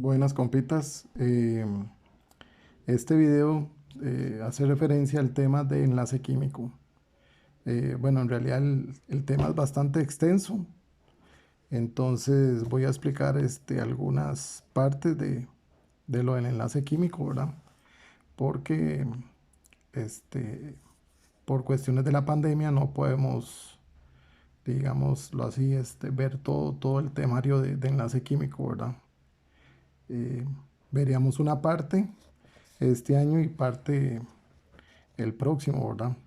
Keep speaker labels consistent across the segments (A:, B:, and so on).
A: Buenas compitas. Este video hace referencia al tema de enlace químico. Bueno, en realidad el tema es bastante extenso, entonces voy a explicar algunas partes de lo del enlace químico, ¿verdad? Porque este, por cuestiones de la pandemia no podemos, digámoslo así, ver todo el temario de enlace químico, ¿verdad? Eh, Veríamos una parte este año y parte el próximo, ¿verdad?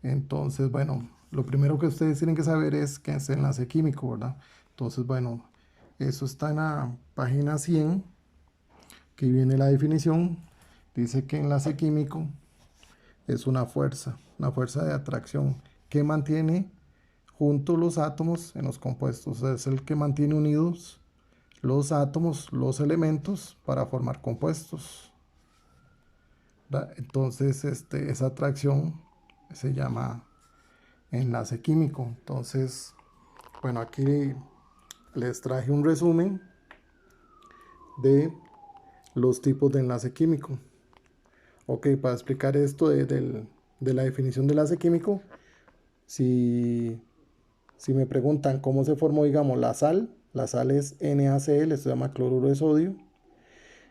A: Entonces, bueno, lo primero que ustedes tienen que saber es qué es enlace químico, ¿verdad? Entonces, bueno, eso está en la página 100, que viene la definición. Dice que enlace químico es una fuerza de atracción que mantiene juntos los átomos en los compuestos. Es el que mantiene unidos los átomos, los elementos para formar compuestos, ¿verdad? Entonces, esa atracción se llama enlace químico. Entonces, bueno, aquí les traje un resumen de los tipos de enlace químico. Ok, para explicar esto de la definición de enlace químico, si, si me preguntan cómo se formó, digamos, la sal es NaCl, esto se llama cloruro de sodio.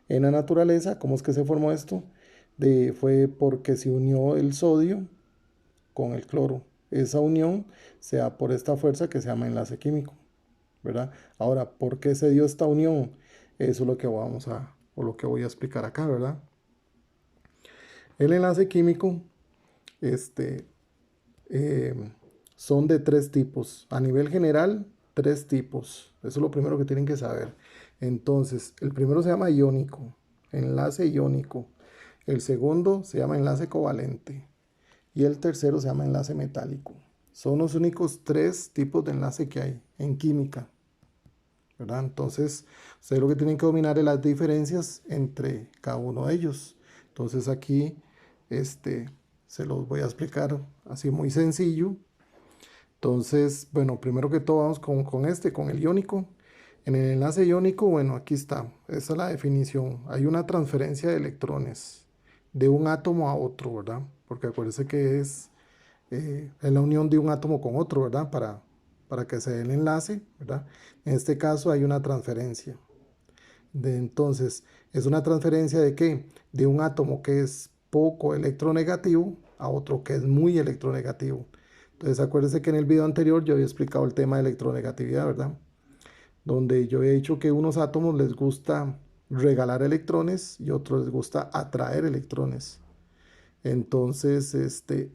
A: En la naturaleza, ¿cómo es que se formó esto? Fue porque se unió el sodio con el cloro. Esa unión se da por esta fuerza que se llama enlace químico, ¿verdad? Ahora, ¿por qué se dio esta unión? Eso es lo que o lo que voy a explicar acá, ¿verdad? El enlace químico, este, eh, son de tres tipos. A nivel general, tres tipos. Eso es lo primero que tienen que saber. Entonces, el primero se llama iónico, enlace iónico. El segundo se llama enlace covalente. Y el tercero se llama enlace metálico. Son los únicos tres tipos de enlace que hay en química, ¿verdad? Entonces, ustedes lo que tienen que dominar es las diferencias entre cada uno de ellos. Entonces aquí, este, se los voy a explicar así muy sencillo. Entonces, bueno, primero que todo vamos con el iónico. En el enlace iónico, bueno, aquí está, esa es la definición. Hay una transferencia de electrones de un átomo a otro, ¿verdad? Porque acuérdense que es la unión de un átomo con otro, ¿verdad? Para que se dé el enlace, ¿verdad? En este caso hay una transferencia. Entonces, ¿es una transferencia de qué? De un átomo que es poco electronegativo a otro que es muy electronegativo. Entonces, acuérdense que en el video anterior yo había explicado el tema de electronegatividad, ¿verdad? Donde yo he dicho que unos átomos les gusta regalar electrones y otros les gusta atraer electrones. Entonces,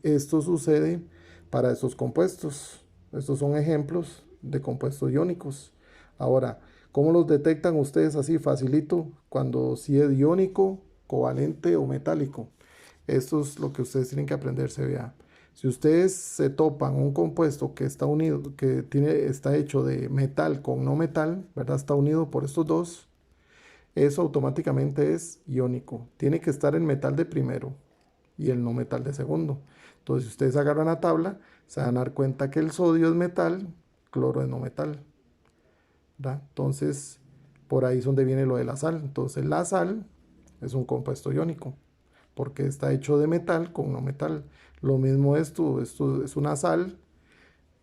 A: esto sucede para esos compuestos. Estos son ejemplos de compuestos iónicos. Ahora, ¿cómo los detectan ustedes así facilito? Cuando si es iónico, covalente o metálico. Esto es lo que ustedes tienen que aprenderse, vea. Si ustedes se topan un compuesto que está unido, está hecho de metal con no metal, ¿verdad? Está unido por estos dos, eso automáticamente es iónico. Tiene que estar en metal de primero y el no metal de segundo. Entonces, si ustedes agarran la tabla, se van a dar cuenta que el sodio es metal, cloro es no metal, ¿verdad? Entonces, por ahí es donde viene lo de la sal. Entonces, la sal es un compuesto iónico porque está hecho de metal con no metal. Lo mismo esto es una sal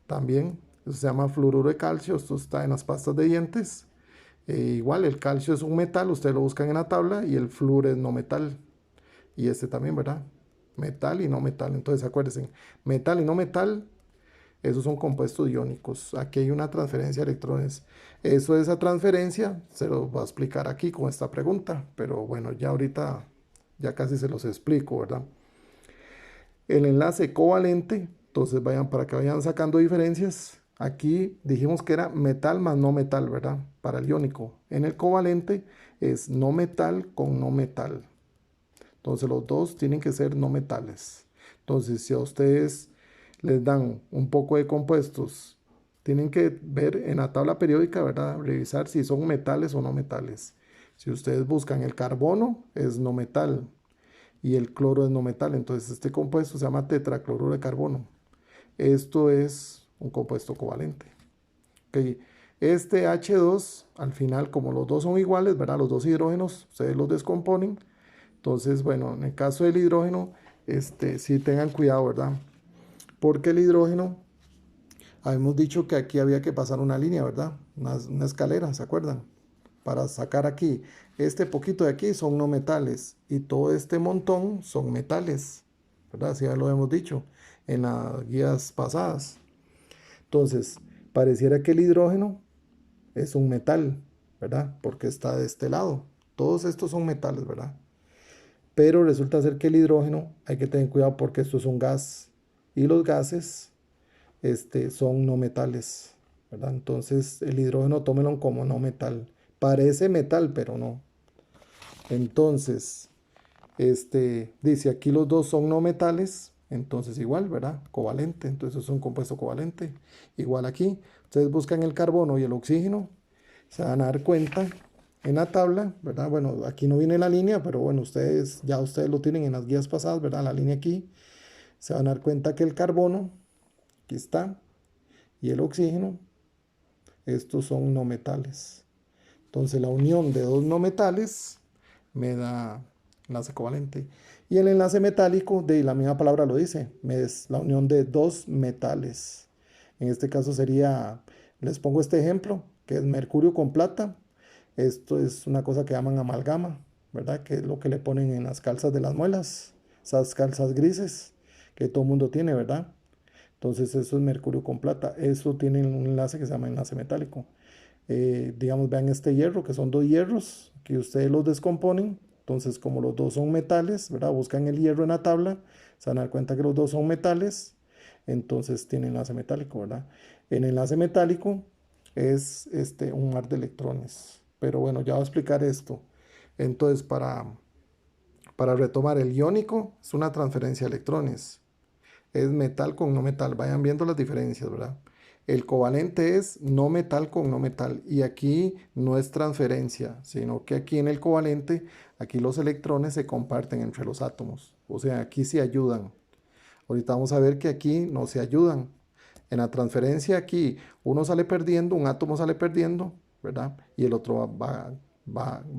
A: también, eso se llama fluoruro de calcio, esto está en las pastas de dientes. Igual el calcio es un metal, ustedes lo buscan en la tabla y el flúor es no metal. Y este también, ¿verdad? Metal y no metal. Entonces acuérdense, metal y no metal, esos son compuestos iónicos. Aquí hay una transferencia de electrones. Eso, esa transferencia, se los voy a explicar aquí con esta pregunta. Pero bueno, ya ahorita, ya casi se los explico, ¿verdad? El enlace covalente, entonces vayan para que vayan sacando diferencias. Aquí dijimos que era metal más no metal, ¿verdad? Para el iónico. En el covalente es no metal con no metal. Entonces los dos tienen que ser no metales. Entonces si a ustedes les dan un poco de compuestos, tienen que ver en la tabla periódica, ¿verdad? Revisar si son metales o no metales. Si ustedes buscan el carbono, es no metal y el cloro es no metal. Entonces este compuesto se llama tetracloruro de carbono. Esto es un compuesto covalente. Okay. Este H2, al final, como los dos son iguales, ¿verdad? Los dos hidrógenos, ustedes los descomponen. Entonces, bueno, en el caso del hidrógeno, sí tengan cuidado, ¿verdad? Porque el hidrógeno, habíamos dicho que aquí había que pasar una línea, ¿verdad? Una escalera, ¿se acuerdan? Para sacar aquí, este poquito de aquí son no metales y todo este montón son metales, ¿verdad? Así ya lo hemos dicho en las guías pasadas. Entonces, pareciera que el hidrógeno es un metal, ¿verdad? Porque está de este lado. Todos estos son metales, ¿verdad? Pero resulta ser que el hidrógeno, hay que tener cuidado porque esto es un gas y los gases, son no metales, ¿verdad? Entonces, el hidrógeno tómelo como no metal. Parece metal, pero no. Entonces, dice aquí los dos son no metales, entonces igual, ¿verdad? Covalente, entonces es un compuesto covalente. Igual aquí, ustedes buscan el carbono y el oxígeno, se van a dar cuenta en la tabla, ¿verdad? Bueno, aquí no viene la línea, pero bueno, ya ustedes lo tienen en las guías pasadas, ¿verdad? La línea aquí, se van a dar cuenta que el carbono, aquí está, y el oxígeno, estos son no metales. Entonces la unión de dos no metales me da enlace covalente. Y el enlace metálico, de la misma palabra lo dice, es la unión de dos metales. En este caso sería, les pongo este ejemplo, que es mercurio con plata. Esto es una cosa que llaman amalgama, ¿verdad? Que es lo que le ponen en las calzas de las muelas, esas calzas grises que todo el mundo tiene, ¿verdad? Entonces eso es mercurio con plata. Eso tiene un enlace que se llama enlace metálico. Digamos, vean este hierro, que son dos hierros, que ustedes los descomponen. Entonces, como los dos son metales, ¿verdad? Buscan el hierro en la tabla, se van a dar cuenta que los dos son metales, entonces tiene enlace metálico, ¿verdad? El enlace metálico es un mar de electrones. Pero bueno, ya voy a explicar esto. Entonces, para retomar, el iónico es una transferencia de electrones. Es metal con no metal. Vayan viendo las diferencias, ¿verdad? El covalente es no metal con no metal. Y aquí no es transferencia, sino que aquí en el covalente, aquí los electrones se comparten entre los átomos. O sea, aquí se ayudan. Ahorita vamos a ver que aquí no se ayudan. En la transferencia aquí uno sale perdiendo, un átomo sale perdiendo, ¿verdad? Y el otro va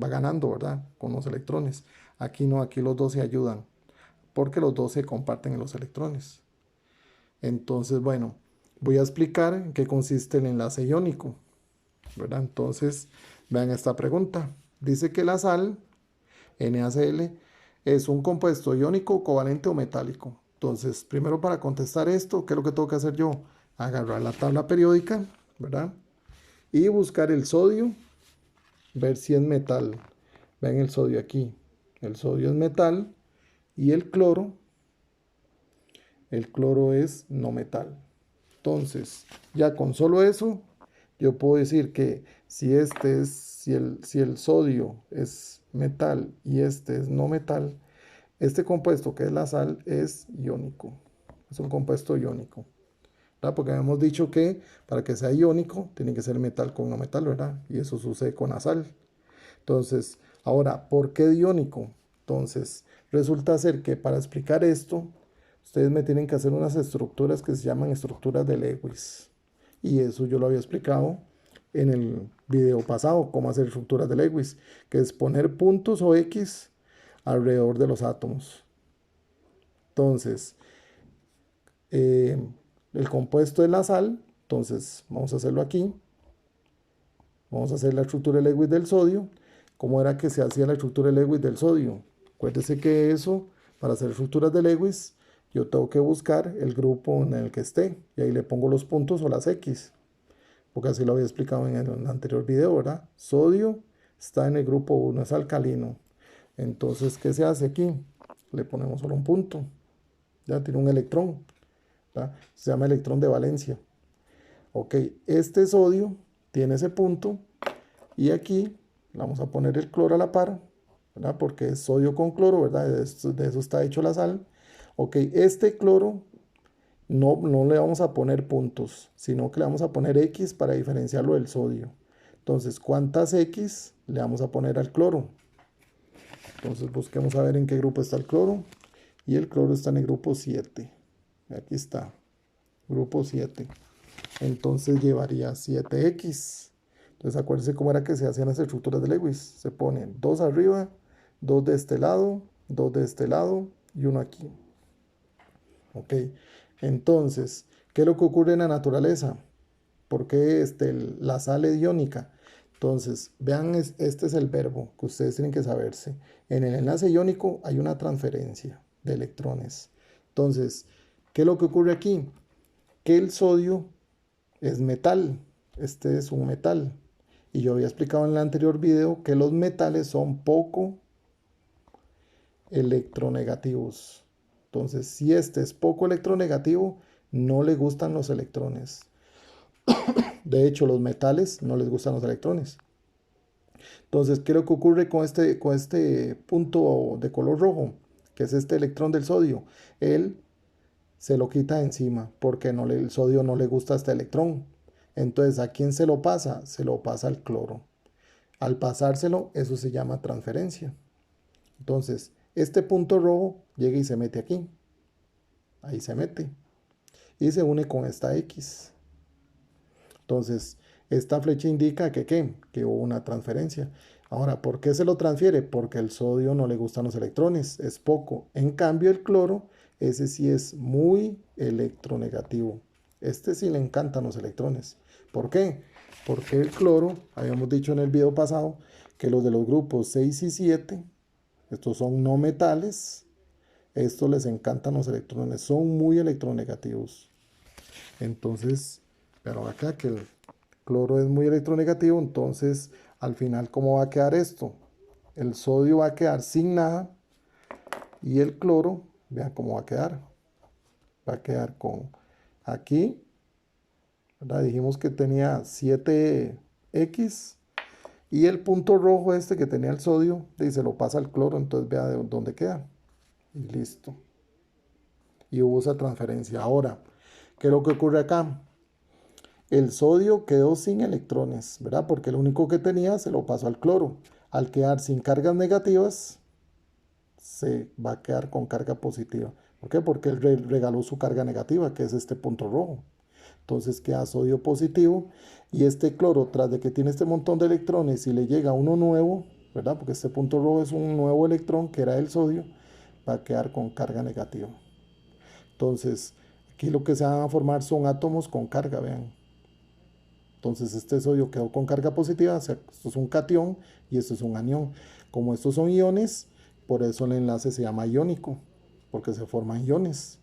A: ganando, ¿verdad? Con los electrones. Aquí no, aquí los dos se ayudan, porque los dos se comparten en los electrones. Entonces, bueno, voy a explicar en qué consiste el enlace iónico, ¿verdad? Entonces, vean esta pregunta. Dice que la sal, NaCl, es un compuesto iónico, covalente o metálico. Entonces, primero para contestar esto, ¿qué es lo que tengo que hacer yo? Agarrar la tabla periódica, ¿verdad? Y buscar el sodio, ver si es metal. Vean el sodio aquí. El sodio es metal y el cloro es no metal. Entonces, ya con solo eso, yo puedo decir que si si el sodio es metal y este es no metal, este compuesto que es la sal es iónico. Es un compuesto iónico, ¿verdad? Porque hemos dicho que para que sea iónico tiene que ser metal con no metal, ¿verdad? Y eso sucede con la sal. Entonces, ahora, ¿por qué iónico? Entonces, resulta ser que para explicar esto, ustedes me tienen que hacer unas estructuras que se llaman estructuras de Lewis. Y eso yo lo había explicado en el video pasado, cómo hacer estructuras de Lewis, que es poner puntos o X alrededor de los átomos. Entonces, el compuesto es la sal, entonces vamos a hacerlo aquí. Vamos a hacer la estructura de Lewis del sodio. ¿Cómo era que se hacía la estructura de Lewis del sodio? Acuérdese que eso, para hacer estructuras de Lewis, yo tengo que buscar el grupo en el que esté. Y ahí le pongo los puntos o las X. Porque así lo había explicado en el anterior video, ¿verdad? Sodio está en el grupo 1, es alcalino. Entonces, ¿qué se hace aquí? Le ponemos solo un punto. Ya tiene un electrón, ¿verdad? Se llama electrón de valencia. Ok, este sodio tiene ese punto y aquí vamos a poner el cloro a la par, ¿verdad? Porque es sodio con cloro, ¿verdad? De eso está hecho la sal. Ok, este cloro no le vamos a poner puntos, sino que le vamos a poner X para diferenciarlo del sodio. Entonces, ¿cuántas X le vamos a poner al cloro? Entonces, busquemos a ver en qué grupo está el cloro. Y el cloro está en el grupo 7. Aquí está, grupo 7. Entonces llevaría 7X. Entonces acuérdense cómo era que se hacían las estructuras de Lewis. Se ponen dos arriba, dos de este lado, dos de este lado y uno aquí. Ok, entonces, ¿qué es lo que ocurre en la naturaleza? ¿Por qué la sal es iónica? Entonces, vean, este es el verbo que ustedes tienen que saberse. En el enlace iónico hay una transferencia de electrones. Entonces, ¿qué es lo que ocurre aquí? Que el sodio es metal. Este es un metal. Y yo había explicado en el anterior video que los metales son poco electronegativos. Entonces, si este es poco electronegativo, no le gustan los electrones. De hecho, los metales no les gustan los electrones. Entonces, ¿qué es lo que ocurre con este punto de color rojo? Que es este electrón del sodio. Él se lo quita de encima porque el sodio no le gusta este electrón. Entonces, ¿a quién se lo pasa? Se lo pasa al cloro. Al pasárselo, eso se llama transferencia. Entonces, este punto rojo llega y se mete aquí. Ahí se mete. Y se une con esta X. Entonces, esta flecha indica que hubo una transferencia. Ahora, ¿por qué se lo transfiere? Porque el sodio no le gustan los electrones, es poco. En cambio, el cloro, ese sí es muy electronegativo. Este sí le encantan los electrones. ¿Por qué? Porque el cloro, habíamos dicho en el video pasado, que los de los grupos 6 y 7, estos son no metales, estos les encantan los electrones, son muy electronegativos. Entonces, pero acá que el cloro es muy electronegativo, entonces al final, ¿cómo va a quedar esto? El sodio va a quedar sin nada y el cloro, vean cómo va a quedar. Va a quedar con aquí, ¿verdad? Dijimos que tenía 7X y el punto rojo este que tenía el sodio, y se lo pasa al cloro, entonces vea de dónde queda. Y listo. Y hubo esa transferencia. Ahora, ¿qué es lo que ocurre acá? El sodio quedó sin electrones, ¿verdad? Porque lo único que tenía se lo pasó al cloro. Al quedar sin cargas negativas, se va a quedar con carga positiva. ¿Por qué? Porque él regaló su carga negativa, que es este punto rojo. Entonces queda sodio positivo y este cloro, tras de que tiene este montón de electrones y le llega uno nuevo, ¿verdad? Porque este punto rojo es un nuevo electrón que era el sodio, va a quedar con carga negativa. Entonces, aquí lo que se van a formar son átomos con carga, vean. Entonces este sodio quedó con carga positiva, o sea, esto es un catión y esto es un anión. Como estos son iones, por eso el enlace se llama iónico, porque se forman iones.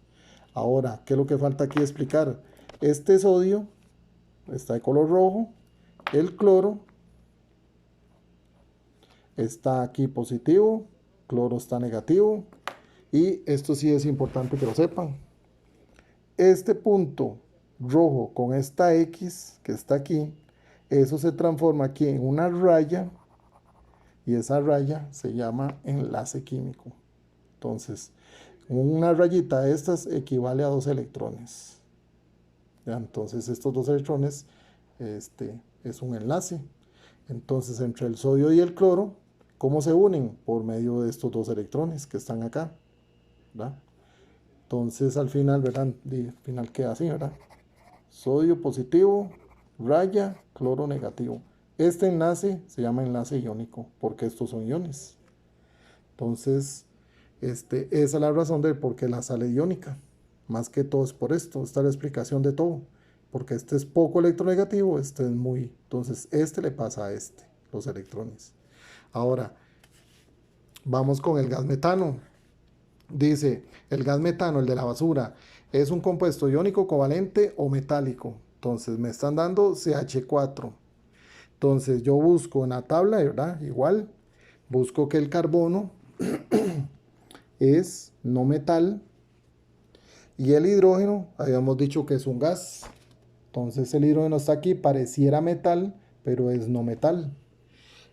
A: Ahora, ¿qué es lo que falta aquí explicar? Este sodio está de color rojo, el cloro está aquí positivo, cloro está negativo, y esto sí es importante que lo sepan. Este punto rojo con esta X que está aquí, eso se transforma aquí en una raya y esa raya se llama enlace químico. Entonces, una rayita de estas equivale a 2 electrones. ¿Ya? Entonces, estos 2 electrones es un enlace. Entonces, entre el sodio y el cloro, ¿cómo se unen? Por medio de estos 2 electrones que están acá. ¿Verdad? Entonces al final, ¿verdad? Al final queda así, ¿verdad? Sodio positivo, raya, cloro negativo. Este enlace se llama enlace iónico porque estos son iones. Entonces, esa es la razón de por qué la sal es iónica. Más que todo es por esto. Esta es la explicación de todo. Porque este es poco electronegativo, este es muy. Entonces, este le pasa a los electrones. Ahora, vamos con el gas metano. Dice, el gas metano, el de la basura, es un compuesto iónico, covalente o metálico. Entonces me están dando CH4. Entonces yo busco en la tabla, ¿verdad? Igual, busco que el carbono es no metal y el hidrógeno, habíamos dicho que es un gas. Entonces el hidrógeno está aquí, pareciera metal, pero es no metal.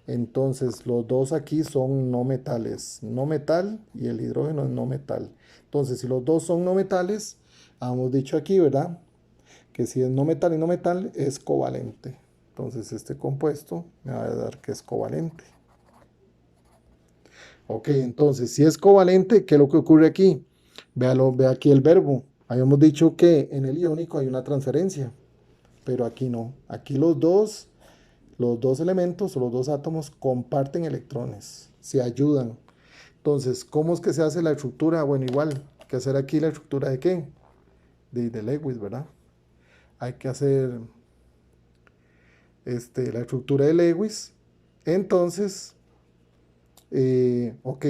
A: Entonces los dos aquí son no metales, no metal y el hidrógeno es no metal. Entonces si los dos son no metales, hemos dicho aquí, ¿verdad? Que si es no metal y no metal es covalente. Entonces este compuesto me va a dar que es covalente. Ok, entonces si es covalente, ¿qué es lo que ocurre aquí? Véalo, ve aquí el verbo. Habíamos dicho que en el iónico hay una transferencia, pero aquí no. Aquí los dos Los dos elementos o los dos átomos comparten electrones, se ayudan. Entonces, ¿cómo es que se hace la estructura? Bueno, igual, hay que hacer aquí la estructura de ¿qué? De Lewis, ¿verdad? Hay que hacer la estructura de Lewis. Entonces, ok,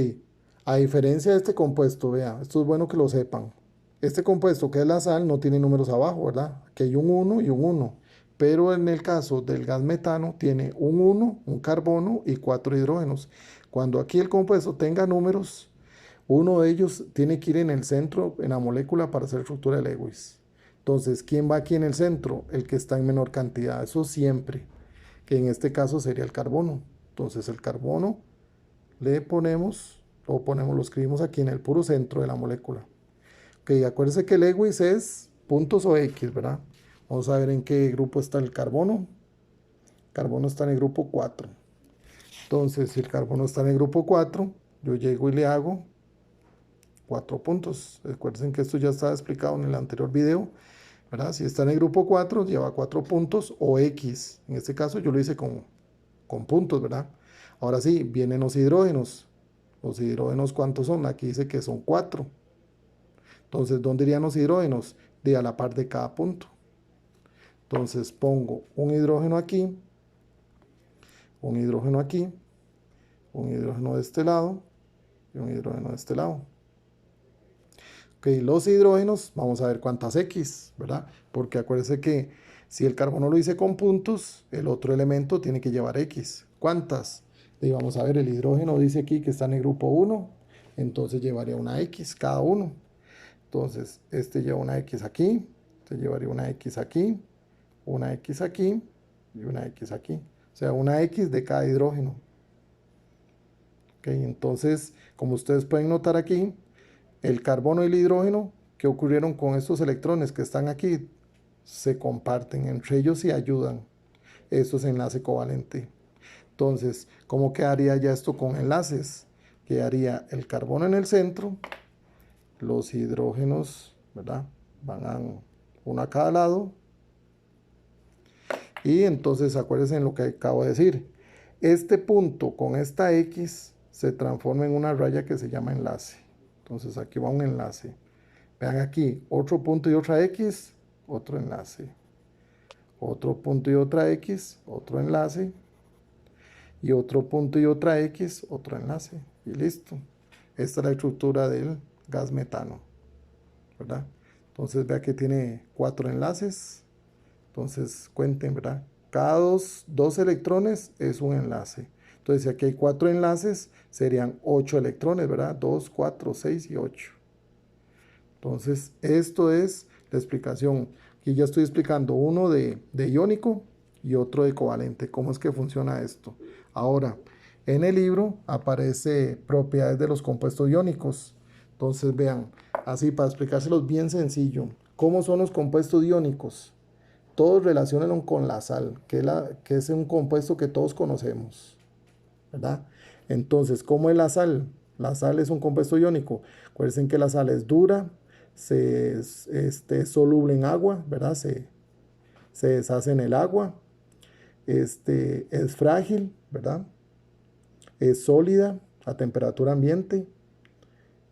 A: a diferencia de este compuesto, vea, esto es bueno que lo sepan. Este compuesto que es la sal no tiene números abajo, ¿verdad? Aquí hay un 1 y un 1. Pero en el caso del gas metano tiene un 1, un carbono y 4 hidrógenos. Cuando aquí el compuesto tenga números, uno de ellos tiene que ir en el centro, en la molécula, para hacer estructura de Lewis. Entonces, ¿quién va aquí en el centro? El que está en menor cantidad. Eso siempre, que en este caso sería el carbono. Entonces, el carbono le ponemos, lo escribimos aquí en el puro centro de la molécula. Ok, acuérdense que Lewis es puntos o X, ¿verdad? Vamos a ver en qué grupo está el carbono. El carbono está en el grupo 4. Entonces, si el carbono está en el grupo 4, yo llego y le hago 4 puntos. Recuerden que esto ya está explicado en el anterior video, ¿verdad? Si está en el grupo 4, lleva 4 puntos o X. En este caso yo lo hice con puntos, ¿verdad? Ahora sí, vienen los hidrógenos. Los hidrógenos, ¿cuántos son? Aquí dice que son 4. Entonces, ¿dónde irían los hidrógenos? De a la par de cada punto. Entonces, pongo un hidrógeno aquí, un hidrógeno aquí, un hidrógeno de este lado y un hidrógeno de este lado. Ok, los hidrógenos, vamos a ver cuántas X, ¿verdad? Porque acuérdense que si el carbono lo hice con puntos, el otro elemento tiene que llevar X. ¿Cuántas? Y vamos a ver, el hidrógeno dice aquí que está en el grupo 1, entonces llevaría una X cada uno. Entonces, este lleva una X aquí, este llevaría una X aquí, una X aquí y una X aquí. O sea, una X de cada hidrógeno. Ok, entonces, como ustedes pueden notar aquí, el carbono y el hidrógeno, ¿qué ocurrieron con estos electrones que están aquí? Se comparten entre ellos y ayudan. Esto es enlace covalente. Entonces, ¿cómo quedaría ya esto con enlaces? Quedaría el carbono en el centro, los hidrógenos, ¿verdad? Van a uno a cada lado. Y entonces, acuérdense en lo que acabo de decir. Este punto con esta X se transforma en una raya que se llama enlace. Entonces, aquí va un enlace. Vean aquí, otro punto y otra X, otro enlace. Otro punto y otra X, otro enlace. Y otro punto y otra X, otro enlace. Y listo. Esta es la estructura del gas metano, ¿verdad? Entonces vea que tiene 4 enlaces. Entonces cuenten, ¿verdad? Cada dos electrones es un enlace. Entonces si aquí hay 4 enlaces, serían 8 electrones, ¿verdad? 2, 4, 6 y 8. Entonces esto es la explicación. Aquí ya estoy explicando uno de iónico y otro de covalente. ¿Cómo es que funciona esto? Ahora, en el libro aparece propiedades de los compuestos iónicos. Entonces vean, así para explicárselos bien sencillo. ¿Cómo son los compuestos iónicos? Todos relacionan con la sal, que es un compuesto que todos conocemos, ¿verdad? Entonces, ¿cómo es la sal? La sal es un compuesto iónico. Acuérdense que la sal es dura, es soluble en agua, ¿verdad? Se deshace en el agua, es frágil, ¿verdad? Es sólida a temperatura ambiente,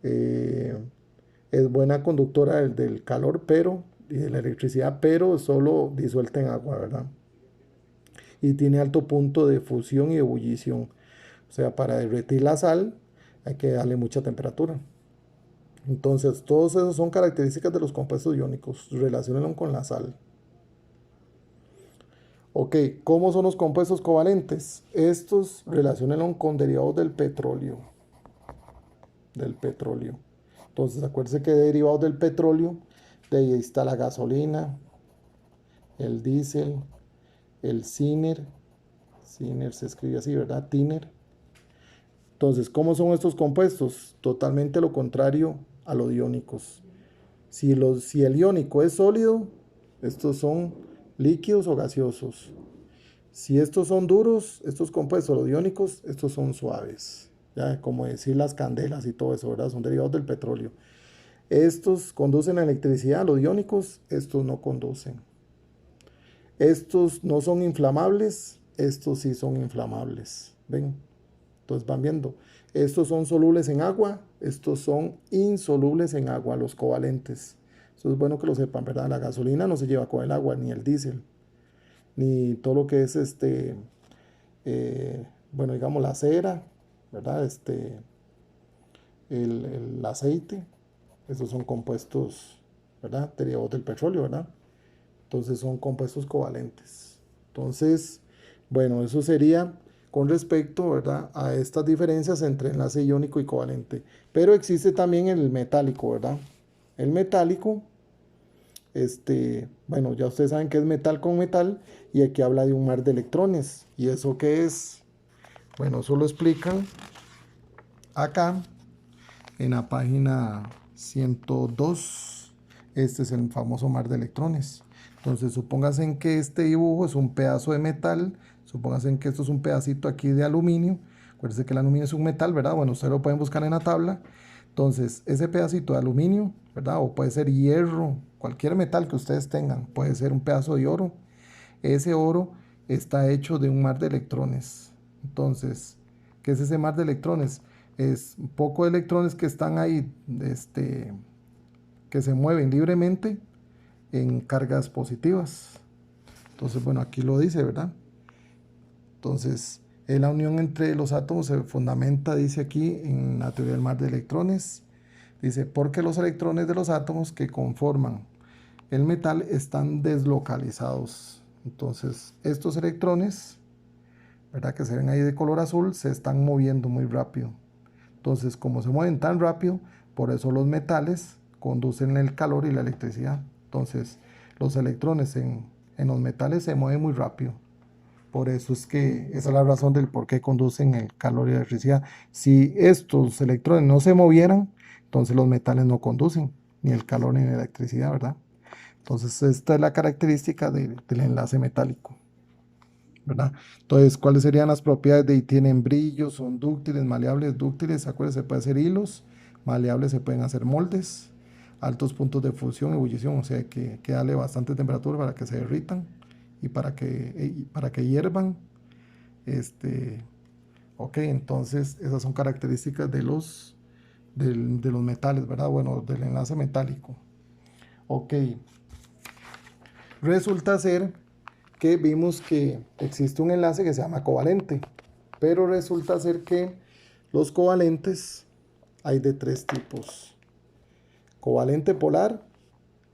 A: eh, es buena conductora del calor, y de la electricidad, pero solo disuelta en agua, ¿verdad? Y tiene alto punto de fusión y ebullición. O sea, para derretir la sal hay que darle mucha temperatura. Entonces, todos esos son características de los compuestos iónicos. Relaciónenlo con la sal. Ok, ¿cómo son los compuestos covalentes? Estos relaciónenlo con derivados del petróleo. Entonces, acuérdense que derivados del petróleo, de ahí está la gasolina, el diésel, el tiner se escribe así, ¿verdad? Tiner. Entonces, ¿cómo son estos compuestos? Totalmente lo contrario a los iónicos. Si el iónico es sólido, estos son líquidos o gaseosos. Si estos son duros, estos compuestos, los iónicos, estos son suaves. Ya, como decir las candelas y todo eso, ¿verdad? Son derivados del petróleo. Estos conducen a electricidad, los iónicos, estos no conducen. Estos no son inflamables, estos sí son inflamables, ¿ven? Entonces van viendo, estos son solubles en agua, estos son insolubles en agua, los covalentes. Eso es bueno que lo sepan, ¿verdad? La gasolina no se lleva con el agua, ni el diésel, ni todo lo que es bueno, digamos la cera, ¿verdad? El aceite, estos son compuestos, ¿verdad? Derivados del petróleo, ¿verdad? Entonces son compuestos covalentes. Entonces, bueno, eso sería con respecto, ¿verdad?, a estas diferencias entre enlace iónico y covalente. Pero existe también el metálico, ¿verdad? El metálico, bueno, ya ustedes saben que es metal con metal y aquí habla de un mar de electrones. ¿Y eso qué es? Bueno, eso lo explican acá en la página 102. Este es el famoso mar de electrones. Entonces, supóngase en que este dibujo es un pedazo de metal. Supóngase en que esto es un pedacito aquí de aluminio. Acuérdense que el aluminio es un metal, ¿verdad? Bueno, ustedes lo pueden buscar en la tabla. Entonces, ese pedacito de aluminio, ¿verdad? O puede ser hierro, cualquier metal que ustedes tengan. Puede ser un pedazo de oro. Ese oro está hecho de un mar de electrones. Entonces, ¿qué es ese mar de electrones? Es un poco de electrones que están ahí, que se mueven libremente en cargas positivas. Entonces, bueno, aquí lo dice, ¿verdad? Entonces, la unión entre los átomos se fundamenta, dice aquí, en la teoría del mar de electrones. Dice, porque los electrones de los átomos que conforman el metal están deslocalizados. Entonces, estos electrones, ¿verdad?, que se ven ahí de color azul, se están moviendo muy rápido. Entonces, como se mueven tan rápido, por eso los metales conducen el calor y la electricidad. Entonces, los electrones en los metales se mueven muy rápido. Por eso es que esa es la razón del por qué conducen el calor y la electricidad. Si estos electrones no se movieran, entonces los metales no conducen ni el calor ni la electricidad, ¿verdad? Entonces, esta es la característica del enlace metálico, ¿verdad? Entonces, ¿cuáles serían las propiedades de tienen brillo? Son dúctiles, maleables, dúctiles. Acuérdense, se puede hacer hilos, maleables se pueden hacer moldes, altos puntos de fusión, ebullición, o sea que darle bastante temperatura para que se derritan y para que hiervan. Ok, entonces esas son características de los metales, ¿verdad? Bueno, del enlace metálico. Ok, resulta ser que vimos que existe un enlace que se llama covalente, pero resulta ser que los covalentes hay de tres tipos: covalente polar,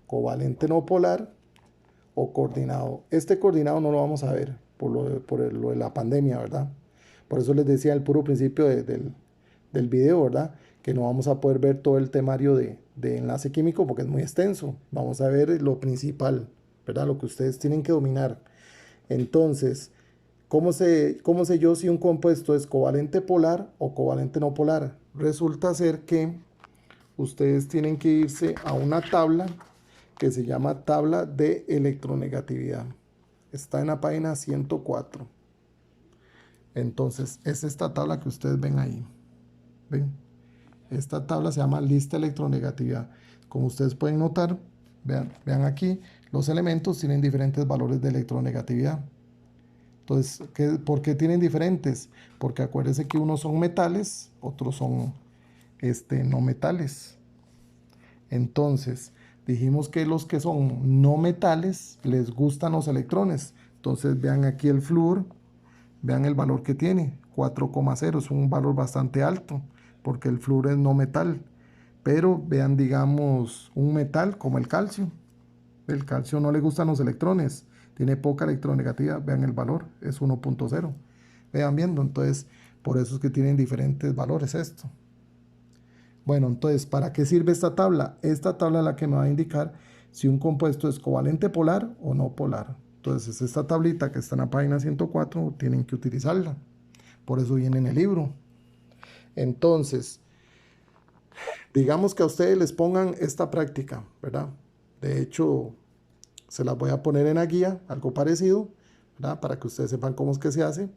A: covalente no polar o coordinado. Este coordinado no lo vamos a ver por lo de la pandemia, ¿verdad? Por eso les decía al puro principio del video, ¿verdad?, que no vamos a poder ver todo el temario de enlace químico porque es muy extenso. Vamos a ver lo principal, ¿verdad?, lo que ustedes tienen que dominar. Entonces, ¿cómo sé yo si un compuesto es covalente polar o covalente no polar? Resulta ser que ustedes tienen que irse a una tabla que se llama tabla de electronegatividad. Está en la página 104. Entonces, es esta tabla que ustedes ven ahí. ¿Ven? Esta tabla se llama lista de electronegatividad. Como ustedes pueden notar, vean aquí, los elementos tienen diferentes valores de electronegatividad. Entonces, ¿por qué tienen diferentes? Porque acuérdense que unos son metales, otros son no metales. Entonces, dijimos que los que son no metales les gustan los electrones. Entonces, vean aquí el flúor, vean el valor que tiene, 4,0, es un valor bastante alto, porque el flúor es no metal. Pero vean, digamos, un metal como el calcio. El calcio no le gustan los electrones, tiene poca electronegatividad, vean el valor, es 1,0. Vean viendo, entonces, por eso es que tienen diferentes valores esto. Bueno, entonces, ¿para qué sirve esta tabla? Esta tabla es la que me va a indicar si un compuesto es covalente polar o no polar. Entonces, esta tablita que está en la página 104, tienen que utilizarla. Por eso viene en el libro. Entonces, digamos que a ustedes les pongan esta práctica, ¿verdad? De hecho, se las voy a poner en la guía, algo parecido, ¿verdad?, para que ustedes sepan cómo es que se hace.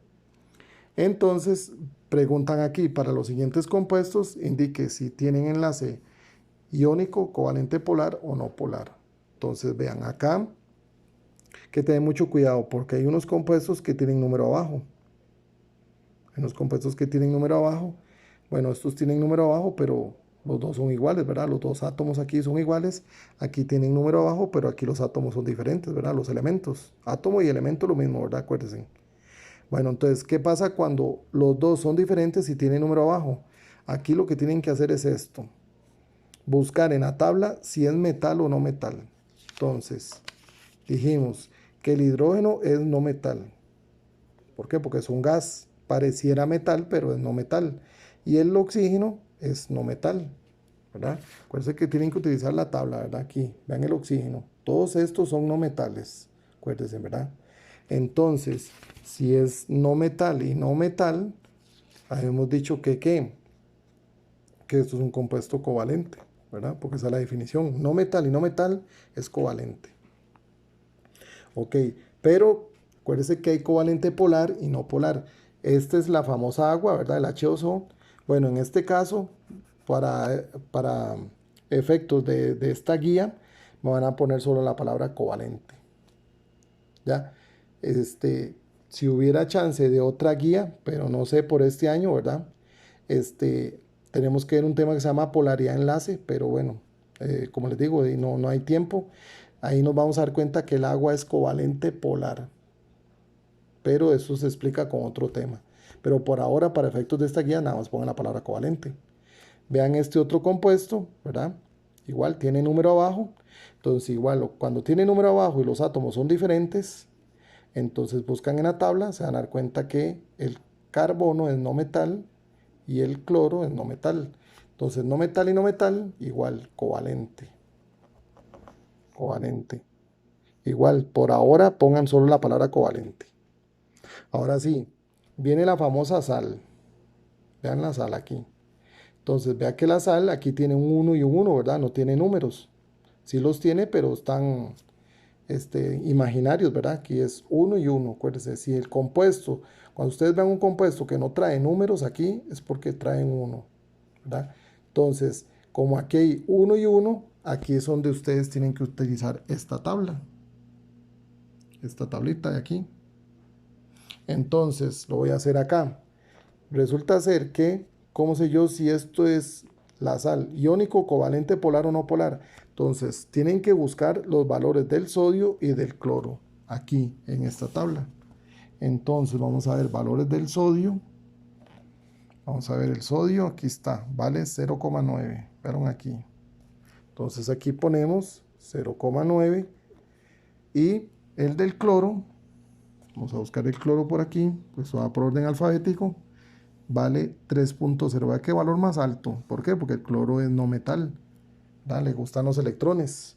A: Entonces, preguntan aquí, para los siguientes compuestos, indique si tienen enlace iónico, covalente polar o no polar. Entonces, vean acá, que tener mucho cuidado porque hay unos compuestos que tienen número abajo. Hay unos compuestos que tienen número abajo. Bueno, estos tienen número abajo, pero los dos son iguales, ¿verdad? Los dos átomos aquí son iguales. Aquí tienen número abajo, pero aquí los átomos son diferentes, ¿verdad? Los elementos. Átomo y elemento lo mismo, ¿verdad? Acuérdense. Bueno, entonces, ¿qué pasa cuando los dos son diferentes y tienen número abajo? Aquí lo que tienen que hacer es esto. Buscar en la tabla si es metal o no metal. Entonces, dijimos que el hidrógeno es no metal. ¿Por qué? Porque es un gas. Pareciera metal, pero es no metal. Y el oxígeno es no metal, ¿verdad? Acuérdense que tienen que utilizar la tabla, ¿verdad? Aquí, vean el oxígeno. Todos estos son no metales, acuérdense, ¿verdad? Entonces, si es no metal y no metal, habíamos dicho que esto es un compuesto covalente, ¿verdad? Porque esa es la definición. No metal y no metal es covalente. Ok, pero acuérdense que hay covalente polar y no polar. Esta es la famosa agua, ¿verdad? El H2O. Bueno, en este caso, para efectos de esta guía, me van a poner solo la palabra covalente. ¿Ya? Si hubiera chance de otra guía, pero no sé por este año, ¿verdad? Tenemos que ver un tema que se llama polaridad enlace, pero bueno, como les digo, no hay tiempo. Ahí nos vamos a dar cuenta que el agua es covalente polar, pero eso se explica con otro tema. Pero por ahora, para efectos de esta guía, nada más pongan la palabra covalente. Vean este otro compuesto, ¿verdad? Igual tiene número abajo. Entonces, igual, cuando tiene número abajo y los átomos son diferentes, entonces buscan en la tabla, se van a dar cuenta que el carbono es no metal y el cloro es no metal. Entonces, no metal y no metal, igual covalente. Covalente. Igual, por ahora pongan solo la palabra covalente. Ahora sí, viene la famosa sal. Vean la sal aquí. Entonces, vea que la sal aquí tiene un 1 y un 1, ¿verdad? No tiene números. Sí los tiene, pero están imaginarios, ¿verdad? Aquí es 1 y 1. Acuérdense, si el compuesto, cuando ustedes vean un compuesto que no trae números aquí, es porque traen 1, ¿verdad? Entonces, como aquí hay 1 y 1, aquí es donde ustedes tienen que utilizar esta tabla. Esta tablita de aquí. Entonces, lo voy a hacer acá. Resulta ser que, ¿cómo sé yo si esto es la sal? Iónico, covalente, polar o no polar. Entonces, tienen que buscar los valores del sodio y del cloro aquí en esta tabla. Entonces, vamos a ver valores del sodio. Vamos a ver el sodio, aquí está, vale 0,9. ¿Vieron aquí? Entonces, aquí ponemos 0,9 y el del cloro. Vamos a buscar el cloro por aquí, pues va por orden alfabético. Vale 3.0. Vea qué valor más alto. ¿Por qué? Porque el cloro es no metal. Le gustan los electrones.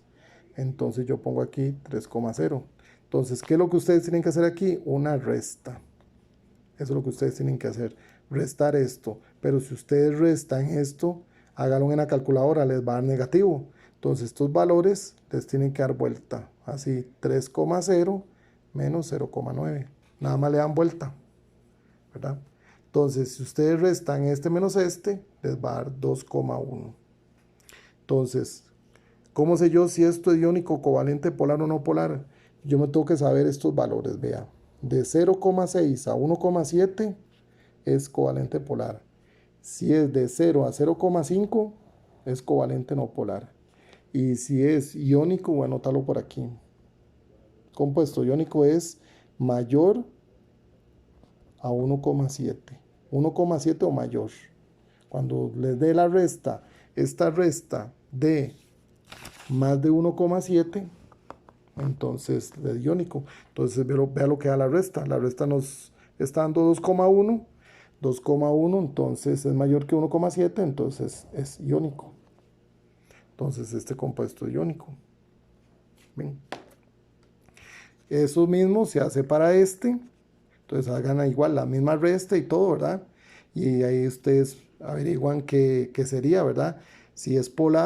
A: Entonces yo pongo aquí 3,0. Entonces, ¿qué es lo que ustedes tienen que hacer aquí? Una resta. Eso es lo que ustedes tienen que hacer. Restar esto. Pero si ustedes restan esto, háganlo en la calculadora, les va a dar negativo. Entonces estos valores les tienen que dar vuelta. Así, 3,0 menos 0,9. Nada más le dan vuelta, ¿verdad? Entonces, si ustedes restan este menos este, les va a dar 2,1. Entonces, ¿cómo sé yo si esto es iónico, covalente, polar o no polar? Yo me tengo que saber estos valores, vea. De 0,6 a 1,7 es covalente polar. Si es de 0 a 0,5 es covalente no polar. Y si es iónico, voy a anotarlo por aquí. Compuesto iónico es mayor a 1,7. 1,7 o mayor. Cuando les dé la resta, esta resta de más de 1,7, entonces le iónico. Entonces vea lo que da la resta. La resta nos está dando 2,1. 2,1, entonces es mayor que 1,7, entonces es iónico. Entonces este compuesto es iónico. Bien. Eso mismo se hace para este. Entonces hagan igual la misma resta y todo, ¿verdad? Y ahí ustedes averiguan qué sería, ¿verdad? Si es polar